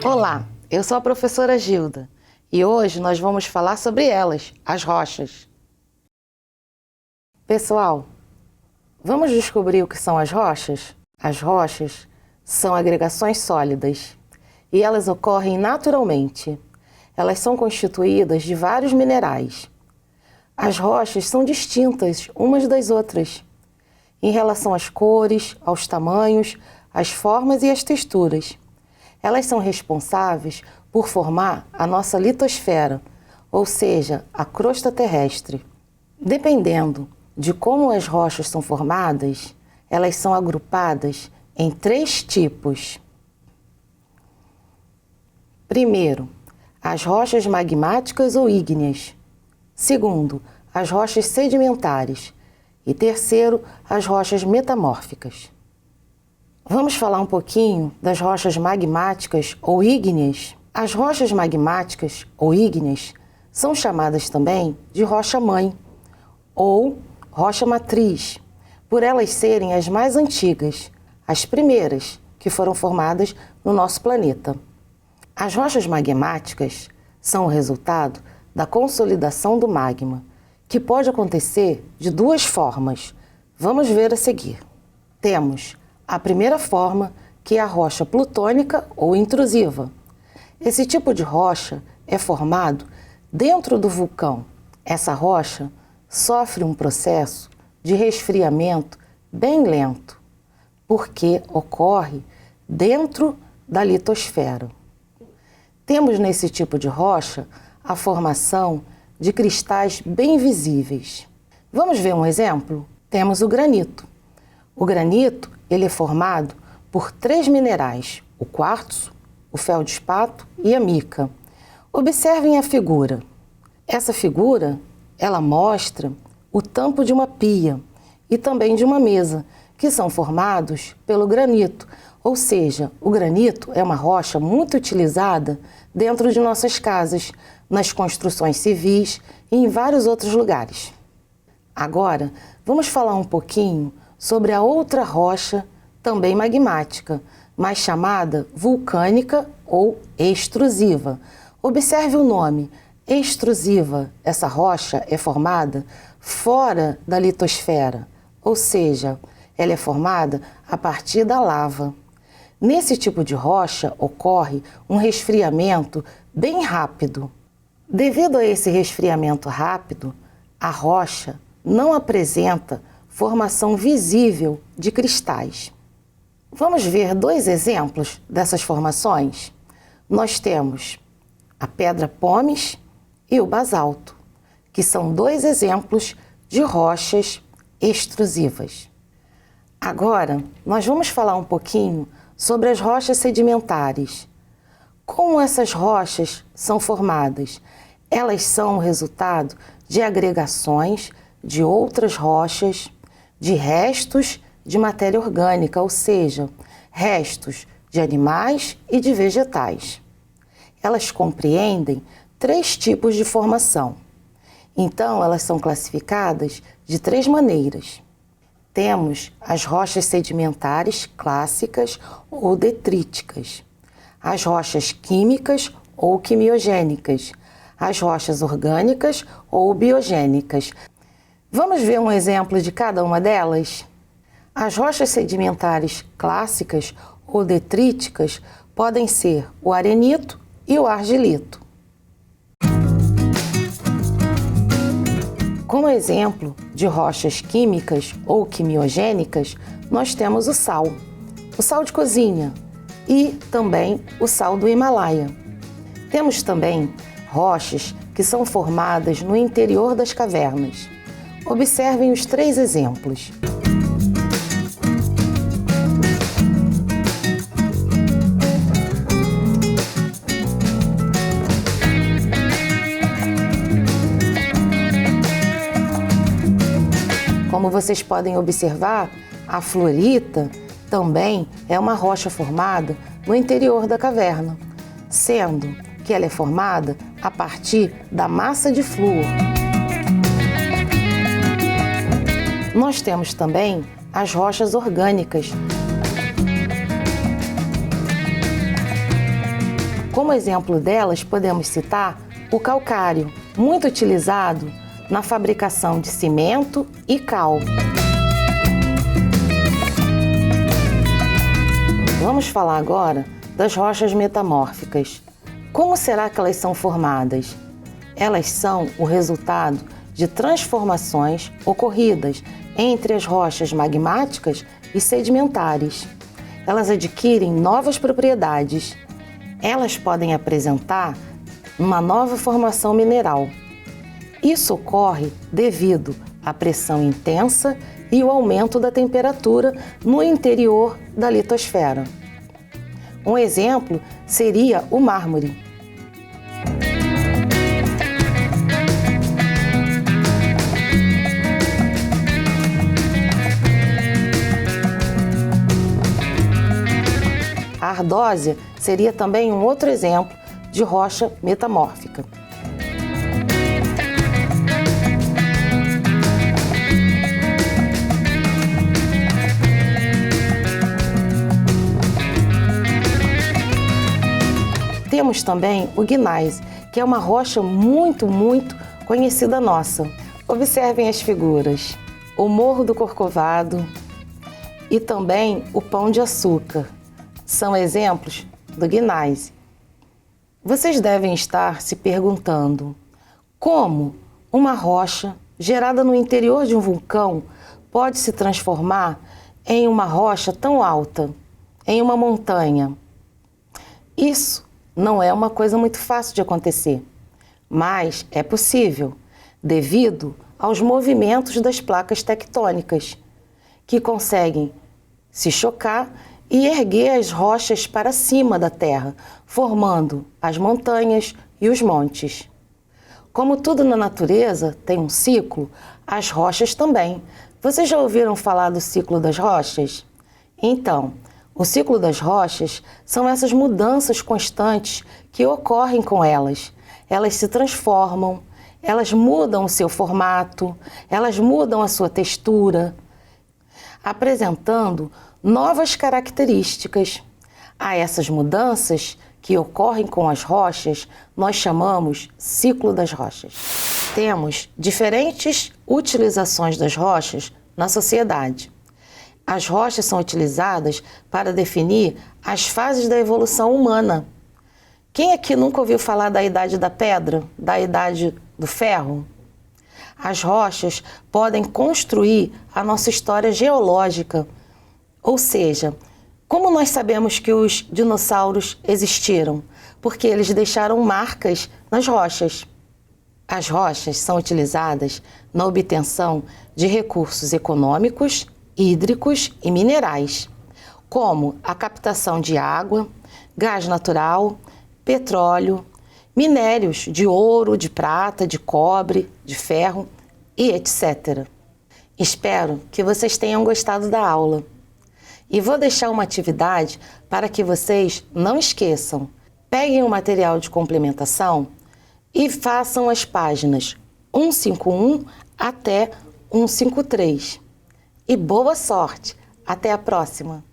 Olá, eu sou a professora Gilda e hoje nós vamos falar sobre elas, as rochas. Pessoal, vamos descobrir o que são as rochas? As rochas são agregações sólidas e elas ocorrem naturalmente. Elas são constituídas de vários minerais. As rochas são distintas umas das outras em relação às cores, aos tamanhos, às formas e às texturas. Elas são responsáveis por formar a nossa litosfera, ou seja, a crosta terrestre. Dependendo de como as rochas são formadas, elas são agrupadas em 3 tipos. Primeiro, as rochas magmáticas ou ígneas. Segundo, as rochas sedimentares. E terceiro, as rochas metamórficas. Vamos falar um pouquinho das rochas magmáticas ou ígneas. As rochas magmáticas ou ígneas são chamadas também de rocha-mãe ou rocha-matriz, por elas serem as mais antigas, as primeiras que foram formadas no nosso planeta. As rochas magmáticas são o resultado da consolidação do magma, que pode acontecer de 2 formas. Vamos ver a seguir. Temos a primeira forma, que é a rocha plutônica ou intrusiva. Esse tipo de rocha é formado dentro do vulcão. Essa rocha sofre um processo de resfriamento bem lento, porque ocorre dentro da litosfera. Temos nesse tipo de rocha a formação de cristais bem visíveis. Vamos ver um exemplo? Temos o granito. O granito ele é formado por 3 minerais, o quartzo, o feldespato e a mica. Observem a figura. Essa figura, ela mostra o tampo de uma pia e também de uma mesa, que são formados pelo granito. Ou seja, o granito é uma rocha muito utilizada dentro de nossas casas, nas construções civis e em vários outros lugares. Agora, vamos falar um pouquinho sobre a outra rocha, também magmática, mas chamada vulcânica ou extrusiva. Observe o nome, extrusiva. Essa rocha é formada fora da litosfera, ou seja, ela é formada a partir da lava. Nesse tipo de rocha ocorre um resfriamento bem rápido. Devido a esse resfriamento rápido, a rocha não apresenta formação visível de cristais. Vamos ver 2 exemplos dessas formações? Nós temos a pedra pómez e o basalto, que são 2 exemplos de rochas extrusivas. Agora, nós vamos falar um pouquinho sobre as rochas sedimentares. Como essas rochas são formadas? Elas são o resultado de agregações de outras rochas, de restos de matéria orgânica, ou seja, restos de animais e de vegetais. Elas compreendem 3 tipos de formação. Então, elas são classificadas de 3 maneiras. Temos as rochas sedimentares clássicas ou detríticas, as rochas químicas ou quimiogênicas, as rochas orgânicas ou biogênicas. Vamos ver um exemplo de cada uma delas? As rochas sedimentares clássicas ou detríticas podem ser o arenito e o argilito. Como exemplo de rochas químicas ou quimiogênicas, nós temos o sal de cozinha e também o sal do Himalaia. Temos também rochas que são formadas no interior das cavernas. Observem os 3 exemplos. Como vocês podem observar, a fluorita também é uma rocha formada no interior da caverna, sendo que ela é formada a partir da massa de flúor. Nós temos também as rochas orgânicas. Como exemplo delas, podemos citar o calcário, muito utilizado na fabricação de cimento e cal. Vamos falar agora das rochas metamórficas. Como será que elas são formadas? Elas são o resultado de transformações ocorridas entre as rochas magmáticas e sedimentares. Elas adquirem novas propriedades. Elas podem apresentar uma nova formação mineral. Isso ocorre devido à pressão intensa e o aumento da temperatura no interior da litosfera. Um exemplo seria o mármore. A ardósia seria também um outro exemplo de rocha metamórfica. Temos também o gneiss, que é uma rocha muito conhecida nossa. Observem as figuras: o Morro do Corcovado e também o Pão de Açúcar. São exemplos do gneiss. Vocês devem estar se perguntando como uma rocha gerada no interior de um vulcão pode se transformar em uma rocha tão alta, em uma montanha. Isso não é uma coisa muito fácil de acontecer, mas é possível devido aos movimentos das placas tectônicas, que conseguem se chocar e erguer as rochas para cima da Terra, formando as montanhas e os montes. Como tudo na natureza tem um ciclo, as rochas também. Vocês já ouviram falar do ciclo das rochas? Então, o ciclo das rochas são essas mudanças constantes que ocorrem com elas. Elas se transformam, elas mudam o seu formato, elas mudam a sua textura, apresentando novas características. A essas mudanças que ocorrem com as rochas, nós chamamos ciclo das rochas. Temos diferentes utilizações das rochas na sociedade. As rochas são utilizadas para definir as fases da evolução humana. Quem aqui nunca ouviu falar da Idade da Pedra, da Idade do Ferro? As rochas podem construir a nossa história geológica, ou seja, como nós sabemos que os dinossauros existiram? Porque eles deixaram marcas nas rochas. As rochas são utilizadas na obtenção de recursos econômicos, hídricos e minerais, como a captação de água, gás natural, petróleo, minérios de ouro, de prata, de cobre, de ferro e etc. Espero que vocês tenham gostado da aula. E vou deixar uma atividade para que vocês não esqueçam. Peguem o material de complementação e façam as páginas 151 até 153. E boa sorte! Até a próxima!